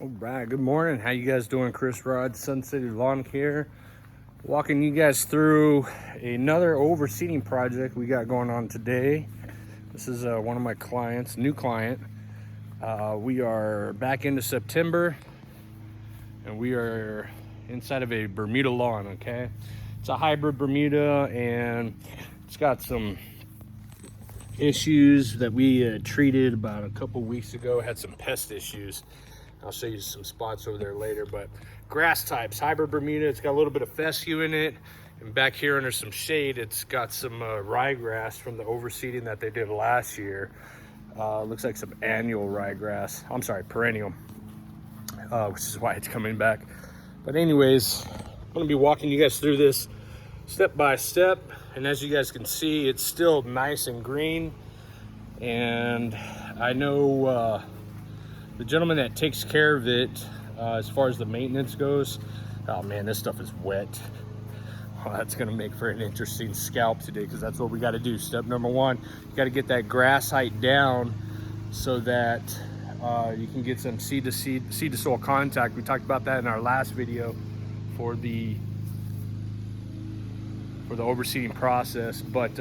All right, good morning. How you guys doing? Chris Rod, suncitylawncare, walking you guys through another overseeding project we got going on today. This is one of my clients, new client. We are back into September, and we are inside of a Bermuda lawn. Okay, it's a hybrid Bermuda, and it's got some issues that we treated about a couple weeks ago. Had some pest issues. I'll show you some spots over there later, but grass types, hybrid Bermuda, it's got a little bit of fescue in it. And back here under some shade, it's got some ryegrass from the overseeding that they did last year. Looks like some annual ryegrass. I'm sorry, perennial, which is why it's coming back. But anyways, I'm gonna be walking you guys through this step by step. And as you guys can see, it's still nice and green. And I know, the gentleman that takes care of it, as far as the maintenance goes, oh man, this stuff is wet. Well, that's gonna make for an interesting scalp today, because that's what we gotta do. Step number one, you gotta get that grass height down so that you can get some seed to soil contact. We talked about that in our last video for the overseeding process. But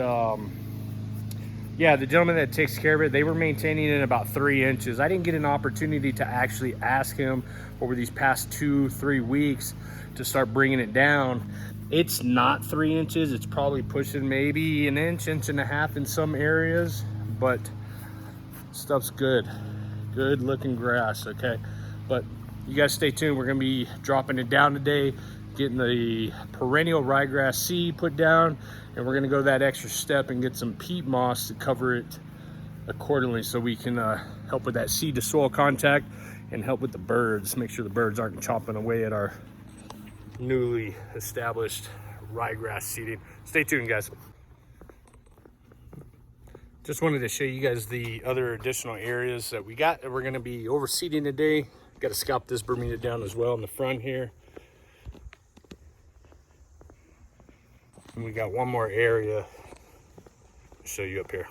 yeah, the gentleman that takes care of it, they were maintaining it about 3 inches. I didn't get an opportunity to actually ask him over these past 2-3 weeks to start bringing it down. It's not 3 inches. It's probably pushing maybe an inch and a half in some areas, but stuff's good. Good looking grass, okay? But you guys stay tuned. We're gonna be dropping it down today, getting the perennial ryegrass seed put down, and we're gonna go that extra step and get some peat moss to cover it accordingly, so we can help with that seed to soil contact and help with the birds, make sure the birds aren't chopping away at our newly established ryegrass seeding. Stay tuned, guys. Just wanted to show you guys the other additional areas that we got that we're gonna be overseeding today. Got to scalp this Bermuda down as well in the front here. And we got one more area to show you up here.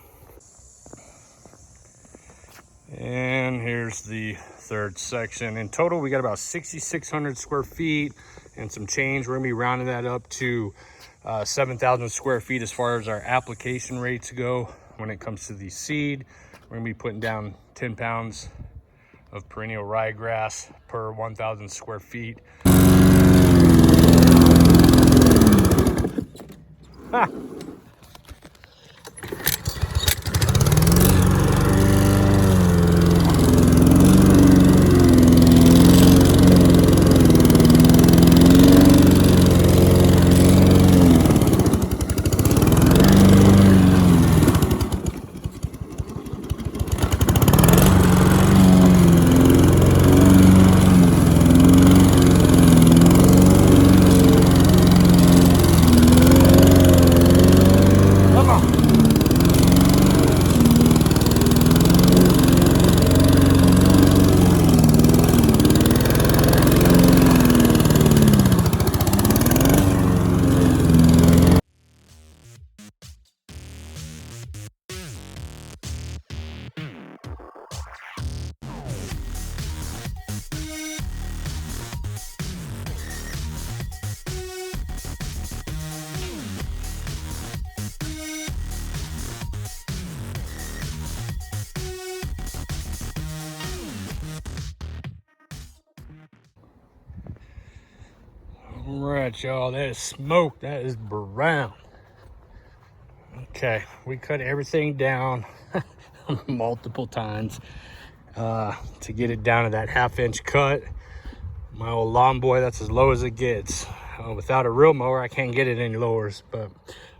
And here's the third section. In total, we got about 6,600 square feet and some change. We're gonna be rounding that up to 7,000 square feet as far as our application rates go. When it comes to the seed, we're gonna be putting down 10 pounds of perennial ryegrass per 1,000 square feet. Ha! All right, y'all, that is smoke. That is brown. Okay, we cut everything down multiple times to get it down to that 1/2 inch cut. My old lawn boy, that's as low as it gets. Without a real mower, I can't get it any lower, but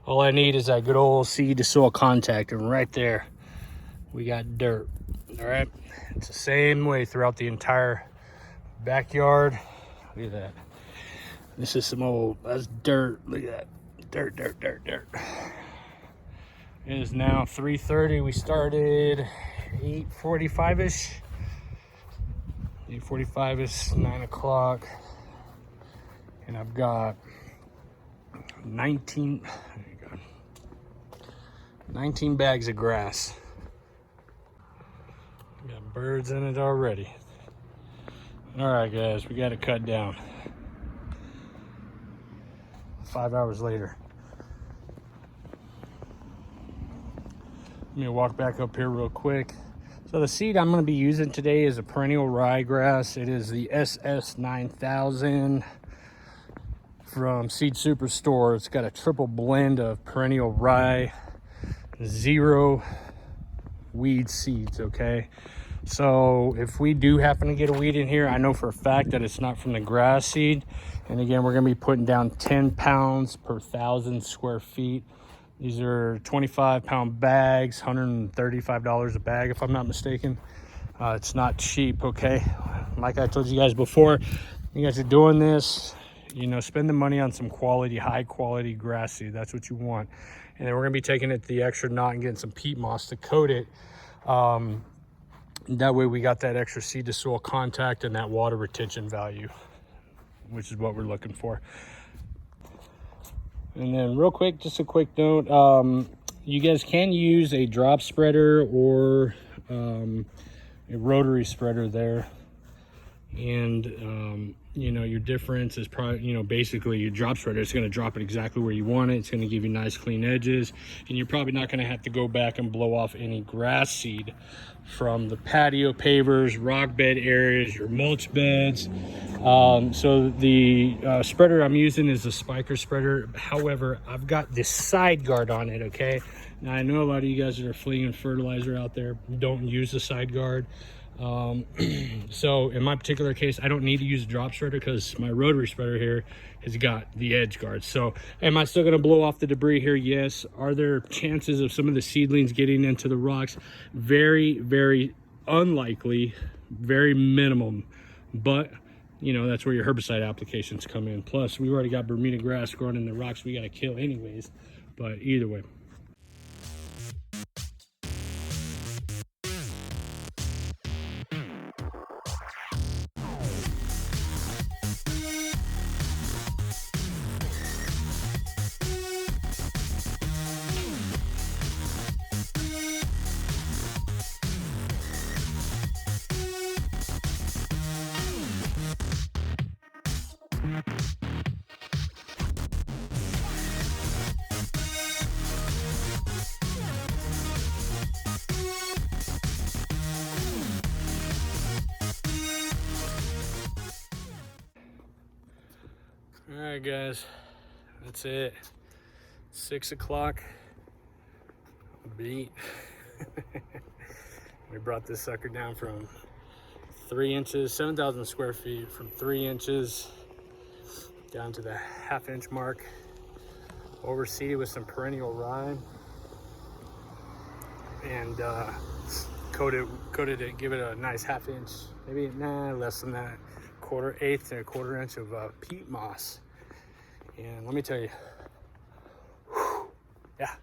all I need is that good old seed to soil contact, and right there we got dirt. All right, it's the same way throughout the entire backyard. Look at that. This is some old, that's dirt. Look at that. Dirt, dirt, dirt, dirt. It is now 3:30. We started 8:45-ish. 8:45-ish, 9 o'clock. And I've got 19 bags of grass. Got birds in it already. All right, guys, we got to cut down. 5 hours later. Let me walk back up here real quick. So the seed I'm going to be using today is a perennial ryegrass. It is the SS9000 from Seed Superstore. It's got a triple blend of perennial rye, 0 weed seeds, okay? So if we do happen to get a weed in here, I know for a fact that it's not from the grass seed. And again, we're going to be putting down 10 pounds per 1,000 square feet. These are 25-pound bags, $135 a bag, if I'm not mistaken. It's not cheap, okay? Like I told you guys before, you guys are doing this, you know, spend the money on some quality, high-quality grass seed. That's what you want. And then we're going to be taking it to the extra knot and getting some peat moss to coat it. That way we got that extra seed to soil contact and that water retention value, which is what we're looking for. And then real quick, just a quick note, you guys can use a drop spreader or a rotary spreader there. And you know, your difference is probably, you know, basically your drop spreader is going to drop it exactly where you want it. It's going to give you nice clean edges, and you're probably not going to have to go back and blow off any grass seed from the patio pavers, rock bed areas, your mulch beds. So the spreader I'm using is a spiker spreader. However, I've got this side guard on it, okay? Now I know a lot of you guys that are flinging fertilizer out there don't use the side guard. So in my particular case, I don't need to use a drop spreader because my rotary spreader here has got the edge guards. So am I still going to blow off the debris here? Yes. Are there chances of some of the seedlings getting into the rocks? Very, very unlikely, very minimum. But you know, that's where your herbicide applications come in. Plus we've already got Bermuda grass growing in the rocks we got to kill anyways. But either way. All right, guys, that's it. 6 o'clock, beat. We brought this sucker down from 3 inches, 7,000 square feet, from 3 inches down to the half-inch mark. Overseeded with some perennial rye, and coated it, give it a nice half-inch, maybe less than that, eighth and a quarter inch of peat moss. And let me tell you, yeah,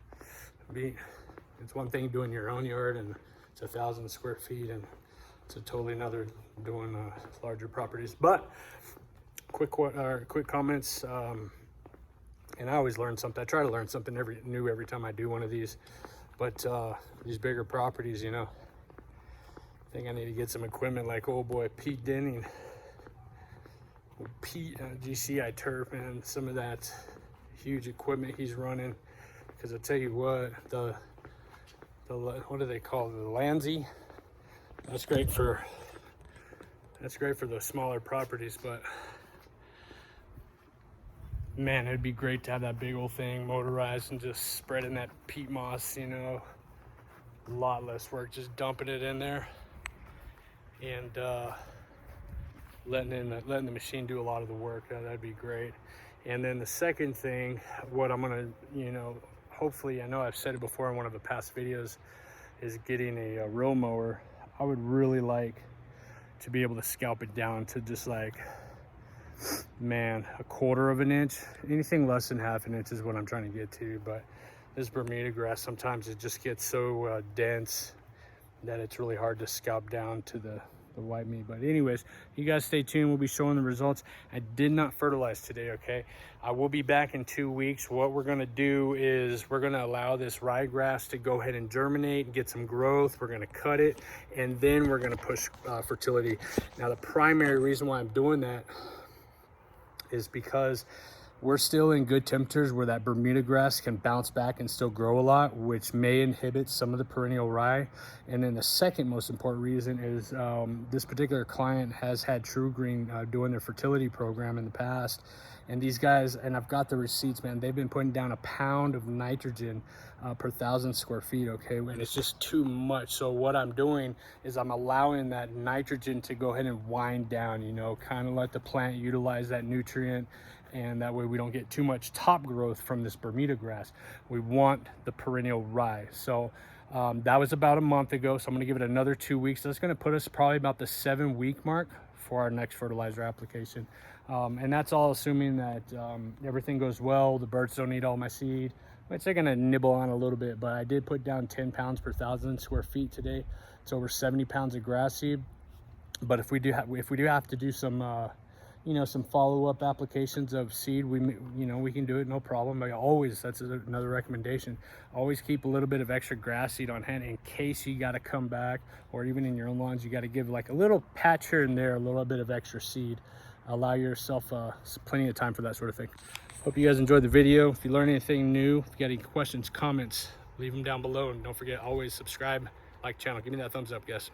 it's one thing doing your own yard, and it's 1,000 square feet, and it's a totally another doing larger properties. But quick comments, and I always learn something. I try to learn something new every time I do one of these. But these bigger properties, you know, I think I need to get some equipment like old boy Pete Denning. Pete GCI turf, man, some of that huge equipment he's running, because I tell you what, the what do they call it, the Landsy, that's great for the smaller properties. But man, it'd be great to have that big old thing motorized and just spreading that peat moss, you know, a lot less work, just dumping it in there and letting the machine do a lot of the work. That'd be great. And then the second thing, what I'm gonna, you know, hopefully, I know I've said it before in one of the past videos, is getting a row mower. I would really like to be able to scalp it down to just like, man, 1/4 of an inch. Anything less than 1/2 inch is what I'm trying to get to. But this Bermuda grass, sometimes it just gets so dense that it's really hard to scalp down to the the white meat. But anyways, you guys stay tuned. We'll be showing the results. I did not fertilize today, okay? I will be back in 2 weeks. What we're gonna do is we're gonna allow this ryegrass to go ahead and germinate and get some growth. We're gonna cut it, and then we're gonna push fertility. Now, the primary reason why I'm doing that is because we're still in good temperatures where that Bermuda grass can bounce back and still grow a lot, which may inhibit some of the perennial rye. And then the second most important reason is this particular client has had True Green doing their fertility program in the past. And these guys, and I've got the receipts, man, they've been putting down 1 pound of nitrogen per 1,000 square feet, okay? And it's just too much. So what I'm doing is I'm allowing that nitrogen to go ahead and wind down, you know, kind of let the plant utilize that nutrient, and that way we don't get too much top growth from this Bermuda grass. We want the perennial rye. So that was about a month ago, so I'm gonna give it another 2 weeks. That's gonna put us probably about the 7-week mark for our next fertilizer application. And that's all assuming that everything goes well, the birds don't eat all my seed, which they're gonna nibble on a little bit, but I did put down 10 pounds per 1,000 square feet today. It's over 70 pounds of grass seed. But if we do have to do some you know, some follow-up applications of seed, we can do it, no problem. But always, that's another recommendation, always keep a little bit of extra grass seed on hand in case you got to come back, or even in your own lawns, you got to give like a little patch here and there, a little bit of extra seed. Allow yourself plenty of time for that sort of thing. Hope you guys enjoyed the video. If you learned anything new, if you got any questions, comments, leave them down below. And don't forget, always subscribe, like the channel. Give me that thumbs up, guys.